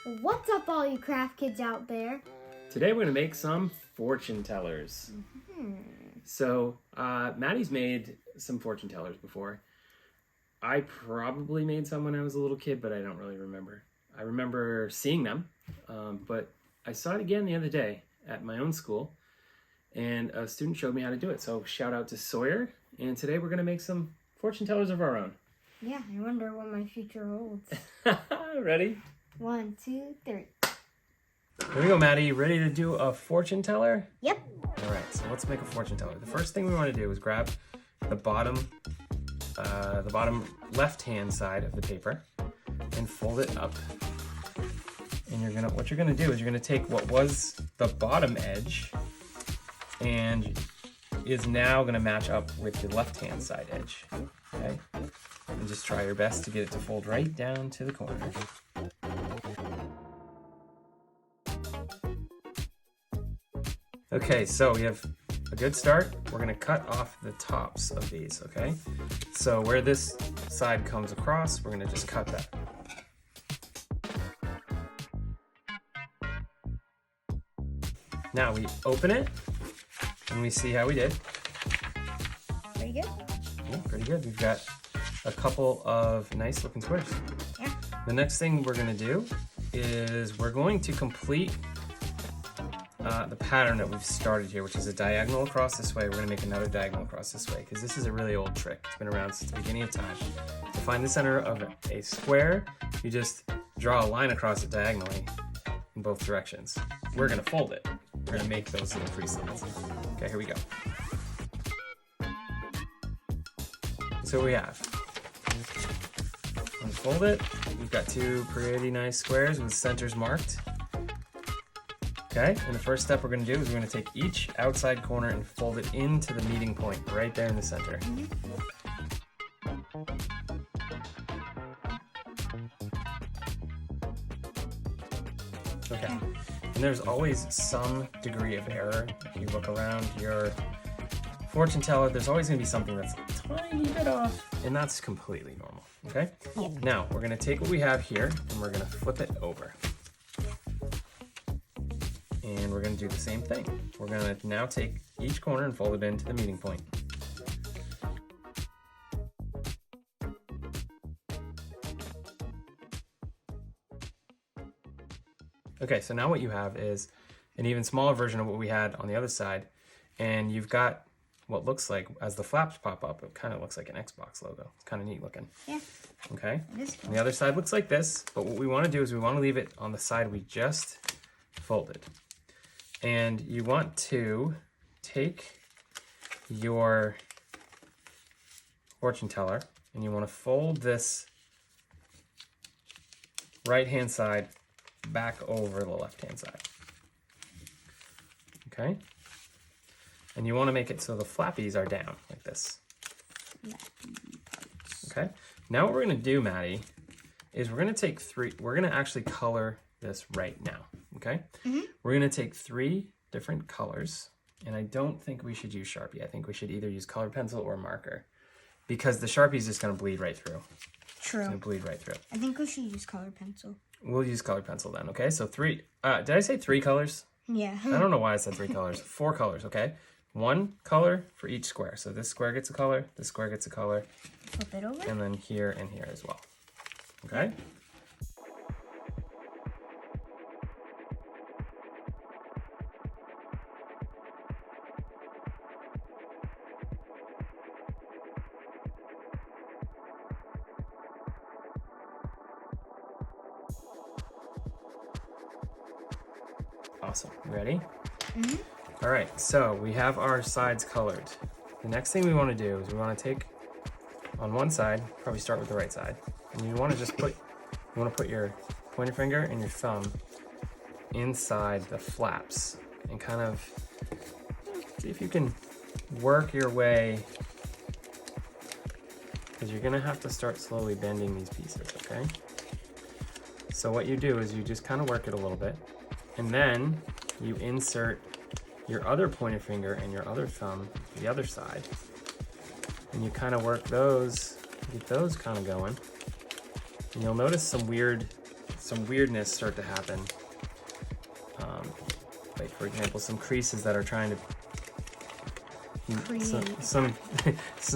What's up, all you craft kids out there? Today we're going to make some fortune tellers. So, Maddie's made some fortune tellers before. I probably made some when I was a little kid, but I don't really remember. I remember seeing them, but I saw it again the other day at my own school, and a student showed me how to do it. So shout out to Sawyer, and today we're going to make some fortune tellers of our own. Yeah, I wonder what my future holds. Ready? 1, 2, 3. Here we go, Maddie. You ready to do a fortune teller? Yep. All right, so let's make a fortune teller. The first thing we want to do is grab the bottom left-hand side of the paper and fold it up. And what you're gonna do is you're gonna take what was the bottom edge and is now gonna match up with the left-hand side edge. Okay, and just try your best to get it to fold right down to the corner. Okay, so we have a good start. We're gonna cut off the tops of these, okay? So where this side comes across, we're gonna just cut that. Now we open it and we see how we did. Pretty good? Yeah, pretty good. We've got a couple of nice looking squares. Yeah. The next thing we're gonna do is we're going to complete the pattern that we've started here, which is a diagonal across this way. We're gonna make another diagonal across this way because this is a really old trick. It's been around since the beginning of time. To find the center of a square, you just draw a line across it diagonally in both directions. We're gonna fold it. We're gonna make those little crease lines. Okay, here we go. So what we have. Unfold it. We've got two pretty nice squares with centers marked. Okay, and the first step we're going to do is we're going to take each outside corner and fold it into the meeting point right there in the center. Okay, and there's always some degree of error. If you look around your fortune teller, there's always going to be something that's a tiny bit off, and that's completely normal, okay? Yeah. Now, we're going to take what we have here, and we're going to flip it over. And we're going to do the same thing. We're going to now take each corner and fold it into the meeting point. Okay, so now what you have is an even smaller version of what we had on the other side, and you've got what looks like, as the flaps pop up, it kind of looks like an Xbox logo. It's kind of neat looking. Yeah. Okay, It is cool. and the other side looks like this, but what we want to do is we want to leave it on the side we just folded. And you want to take your fortune teller and you want to fold this right-hand side back over the left-hand side. Okay? And you want to make it so the flappies are down like this. Okay? Now what we're going to do, Maddie, is we're going to take we're going to actually color this right now. Okay? We're going to take 3 different colors, and I don't think we should use Sharpie. I think we should either use colored pencil or marker, because the Sharpie is just going to bleed right through. True. It's going to bleed right through. I think we should use colored pencil. We'll use colored pencil then, okay? So 3, did I say 3 colors? Yeah. I don't know why I said 3 colors. 4 colors, okay? 1 color for each square. So this square gets a color, this square gets a color, Flip it over. and then here and here as well. Okay? Awesome. Ready? All right, so we have our sides colored. The next thing we want to do is we want to take on one side, probably start with the right side, and you want to just put your pointer finger and your thumb inside the flaps and kind of see if you can work your way, because you're gonna have to start slowly bending these pieces, okay? So what you do is you just kind of work it a little bit, and then you insert your other pointer finger and your other thumb the other side, and you kind of work those, get those kind of going, and you'll notice some weird some weirdness start to happen. Like for example, some creases that are trying to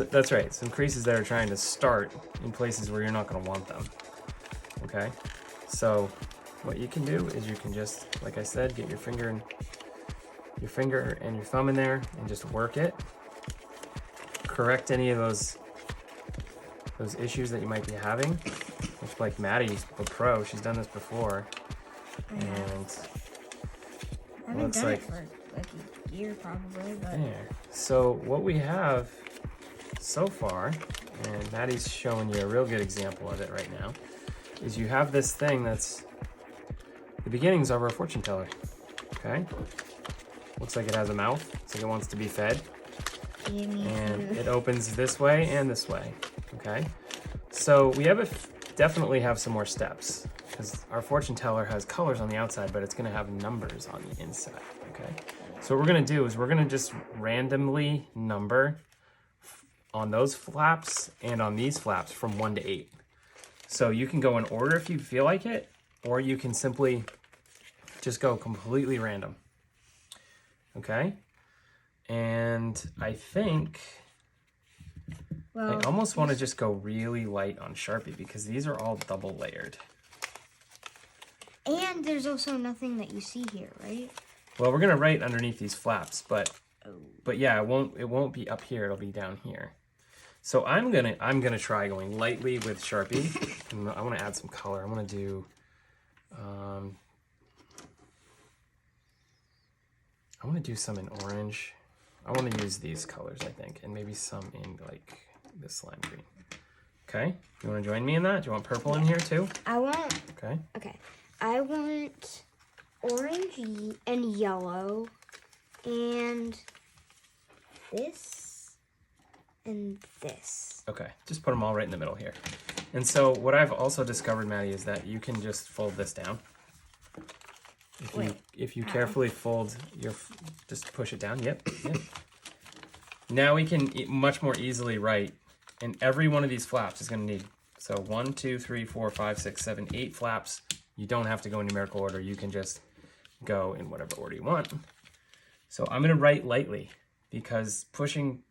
that's right, some creases that are trying to start in places where you're not going to want them. Okay, so what you can do is you can just, like I said, get your finger and your thumb in there and just work it. Correct any of those issues that you might be having. Which, like Maddie's a pro, she's done this before, and I haven't done it for like a year probably, but there. So what we have so far, and Maddie's showing you a real good example of it right now, is you have this thing that's the beginnings of our fortune teller. Okay, looks like it has a mouth. Looks like it wants to be fed, and it opens this way and this way. Okay, so we definitely have some more steps, because our fortune teller has colors on the outside, but it's going to have numbers on the inside. Okay, so what we're going to do is we're going to just randomly number on those flaps and on these flaps from 1 to 8. So you can go in order if you feel like it, or you can simply just go completely random. Okay, and I think I almost want to just go really light on Sharpie, because these are all double layered. And there's also nothing that you see here, right? Well, we're gonna write underneath these flaps, but yeah, it won't be up here. It'll be down here. So I'm gonna try going lightly with Sharpie. And I want to add some color. I'm gonna do I want to do some in orange. I want to use these colors, I think, and maybe some in like this lime green. Okay, you want to join me in that? Do you want purple in here too? I want. Okay. Okay, I want orange and yellow, and this and this. Okay, just put them all right in the middle here. And so what I've also discovered, Maddie, is that you can just fold this down. If you carefully fold just push it down. Yep. Now we can much more easily write, and every one of these flaps is going to need, so 1, 2, 3, 4, 5, 6, 7, 8 flaps. You don't have to go in numerical order. You can just go in whatever order you want. So I'm going to write lightly, because pushing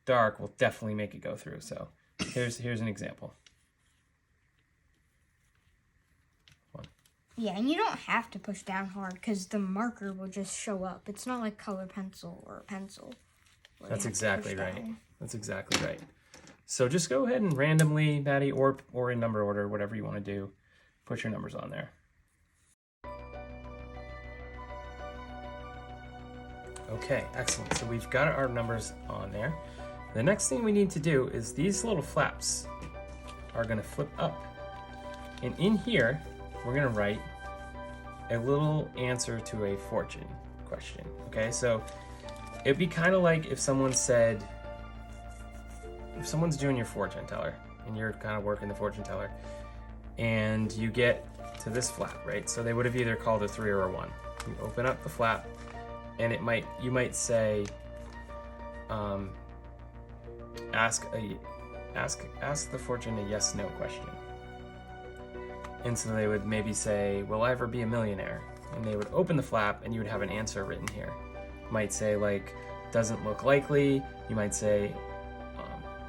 dark will definitely make it go through. So here's an example. Yeah, and you don't have to push down hard, because the marker will just show up. It's not like color pencil or pencil. That's exactly right. That's exactly right. So just go ahead and randomly, Maddie, or in number order, whatever you want to do, put your numbers on there. Okay, excellent. So we've got our numbers on there. The next thing we need to do is these little flaps are going to flip up. And in here, we're going to write a little answer to a fortune question. Okay, so it'd be kind of like if someone's doing your fortune teller and you're kind of working the fortune teller and you get to this flap, right? So they would have either called a 3 or a 1. You open up the flap and you might say, ask the fortune a yes/no question. And so they would maybe say, will I ever be a millionaire? And they would open the flap and you would have an answer written here. Might say like, doesn't look likely. You might say,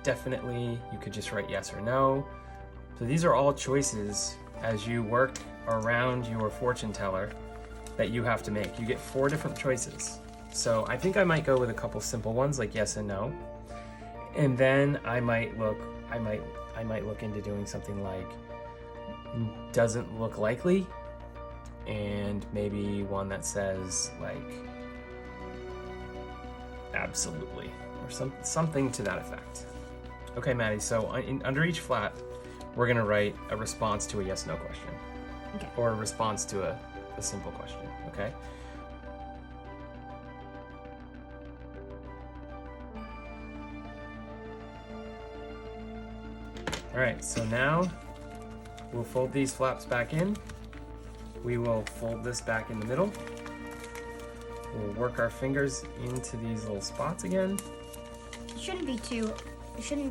definitely. You could just write yes or no. So these are all choices as you work around your fortune teller that you have to make. You get 4 different choices. So I think I might go with a couple simple ones like yes and no. And then I might look into doing something like doesn't look likely, and maybe one that says like absolutely, or something to that effect. Okay, Maddie, so under each flap we're gonna write a response to a yes/no question. Okay. Or a response to a simple question. Okay. All right, so now we'll fold these flaps back in. We will fold this back in the middle. We'll work our fingers into these little spots again. It shouldn't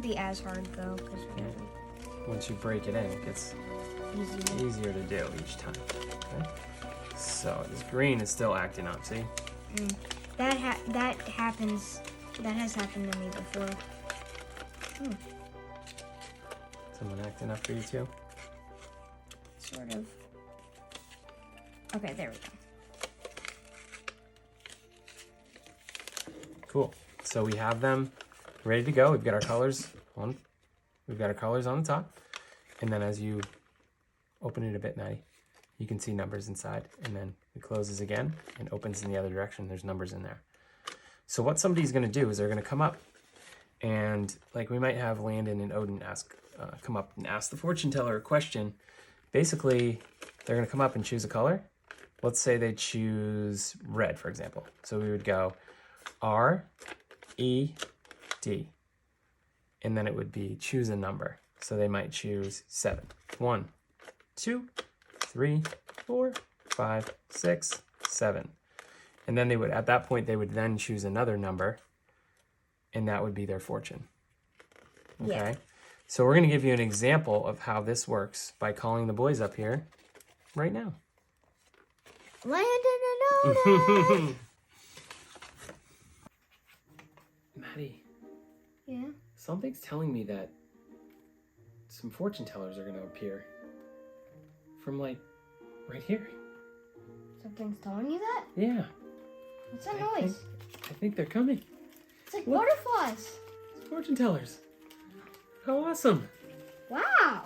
be as hard though, because once you break it in, it gets easier to do each time. Okay. So this green is still acting up. See? That happens. That has happened to me before. Someone acting up for you too? Sort of. Okay, there we go. Cool. So we have them ready to go. We've got our colors on. We've got our colors on the top, and then as you open it a bit, Maddie, you can see numbers inside, and then it closes again and opens in the other direction. There's numbers in there. So what somebody's going to do is they're going to come up, and like we might have Landon and Odin come up and ask the fortune teller a question. Basically, they're going to come up and choose a color. Let's say they choose red, for example. So we would go R-E-D. And then it would be choose a number. So they might choose 7. 1, 2, 3, 4, 5, 6, 7. And then they would, at that point, they would then choose another number, and that would be their fortune. Okay? Yeah. So we're going to give you an example of how this works by calling the boys up here right now. Landon and Odin! Maddie. Yeah? Something's telling me that some fortune tellers are going to appear from, like, right here. Something's telling you that? Yeah. What's that noise? I think they're coming. It's like Look. butterflies. It's fortune tellers. How awesome. Wow.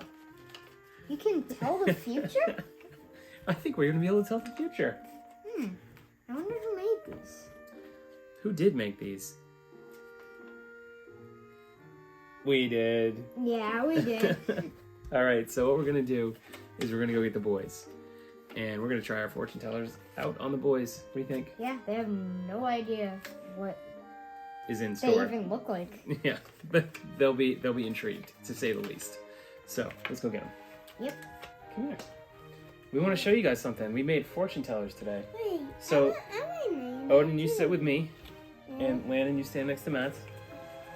You can tell the future? I think we're going to be able to tell the future. I wonder who made these. Who did make these? We did. Yeah, we did. All right, so what we're going to do is we're going to go get the boys. And we're going to try our fortune tellers out on the boys. What do you think? Yeah, they have no idea what Is in they store. even look like. Yeah, but they'll be intrigued, to say the least. So let's go get them. Yep. Come here. We want to show you guys something. We made fortune tellers today. Wait. So Odin, you sit with me, and Landon, you stand next to Matt.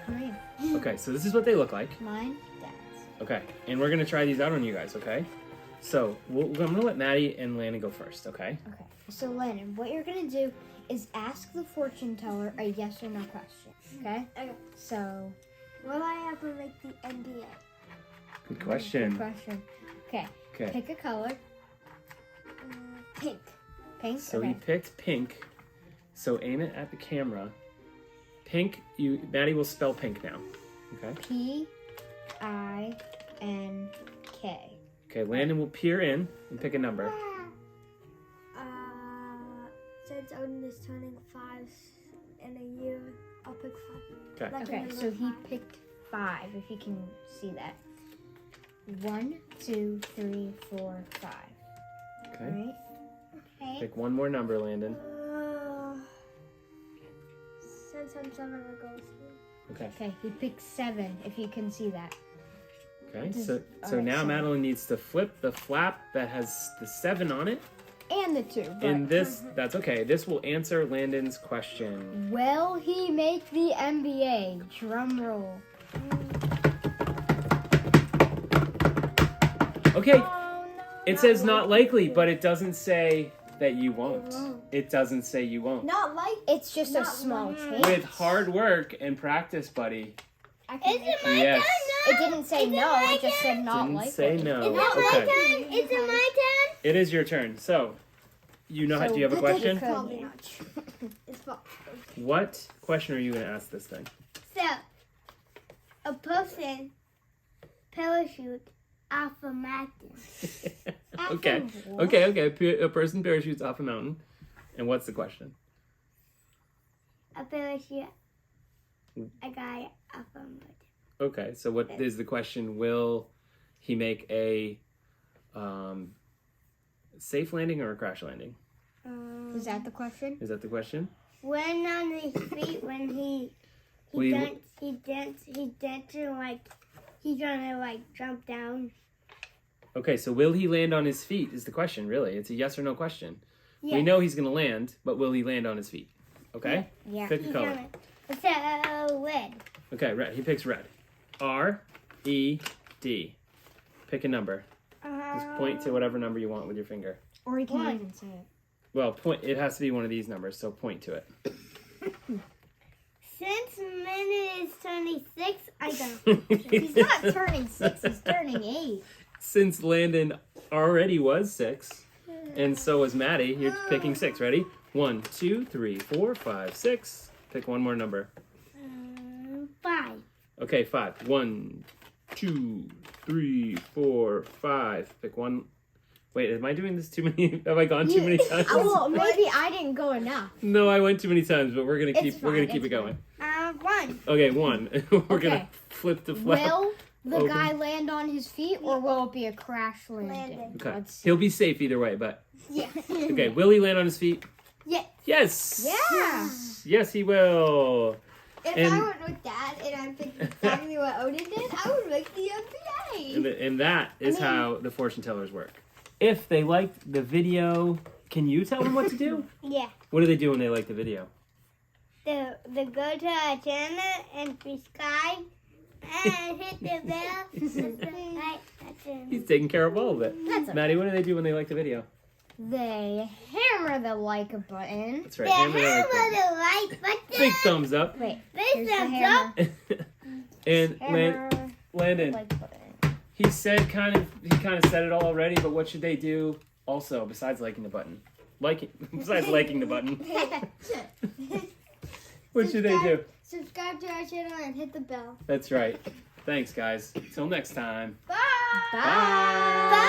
Come here. Okay, so this is what they look like. Mine, Dad's. Okay, and we're gonna try these out on you guys. Okay. So I'm gonna let Maddie and Landon go first. Okay. Okay. So Landon, what you're gonna do is ask the fortune teller a yes or no question. Okay. Okay. So. Will I ever make the NBA? Good question. Good question. Okay. Okay. Pick a color. Pink. Pink. So okay. he picked pink. So aim it at the camera. Pink. Maddie will spell pink now. Okay. P-I-N-K. Okay. Landon will peer in and pick a number. Since Odin is turning 5 in a year, I'll pick 5. Okay. Like Okay, number so he 5. picked 5, if you can see that. 1, 2, 3, 4, 5. Okay. Right? Okay. Pick one more number, Landon. Since I'm 7, I'll go with 3. Okay. Okay, he picked 7, if you can see that. Okay. Just- So alright, now so- Madeline needs to flip the flap that has the 7 on it. And the 2. But And this, that's okay. This will answer Landon's question. will he make the NBA? Drum roll. Okay. Oh, no. It says not likely, but it doesn't say that you won't. won't. It doesn't say you won't. Not like. It's just a Not small one. chance. With hard work and practice, buddy. I can Is make it my Yes. turn now? It didn't say Is it no, my it just turn? said not Didn't likely. say no. Is it my Okay. turn? Is it my turn? It is your turn. So, you know how? So Do you have a good question? could. Probably not true. It's false. What question are you going to ask this thing? So, a person parachute off a mountain. Okay. what? Okay. A person parachutes off a mountain. And what's the question? A parachute. A guy off a mountain. Okay. So what is the question? Will he make a safe landing or a crash landing? Is that the question? Is that the question? When on his feet, when he Will you- dancing like he's gonna like jump down. Okay, so will he land on his feet is the question, really. It's a yes or no question. We Yes. know he's going to land, but will he land on his feet? Okay? Yeah. Pick a He's color. gonna. So red. Okay, red. He picks red. R-E-D. Pick a number. Just point to whatever number you want with your finger. Or you can't One. even say it. Well, point. It has to be one of these numbers, so point to it. Since Min is turning 6, I go. He's not turning 6, he's turning 8. Since Landon already was 6, and so was Maddie, you're picking 6. Ready? 1, 2, 3, 4, 5, 6. Pick one more number. 5. Okay, 5. 1, 2, 3, 4, 5. Pick one. Wait, am I doing this too many? Have I gone too many times? Well, maybe I didn't go enough. No, I went too many times, but we're gonna keep. It's We're gonna fine, keep it it's going. 1. Okay, 1. We're gonna Okay. flip the flap. Will the Open. guy land on his feet, or will it be a crash landing? Landing. Okay, Let's see. he'll be safe either way, but Yeah. okay. Will he land on his feet? Yeah. Yes. Yeah. Yes, he will. If And- I went with Dad and I picked exactly what Odin did, I would make the NBA. And that is how the fortune tellers work. If they liked the video, can you tell them what to do? Yeah. What do they do when they like the video? The go to our channel and subscribe and hit the bell. He's taking care of all of it. That's okay. Maddie, what do they do when they like the video? They hammer the like button. That's right. hammer the like button. the like button. Big thumbs up. Wait, Big here's the thumbs hammer. up. And Hammer Landon, like button. he kind of said it all already, but what should they do also besides liking the button? Besides liking the button. What should they do? Subscribe to our channel and hit the bell. That's right. Thanks, guys. Till next time. Bye. Bye.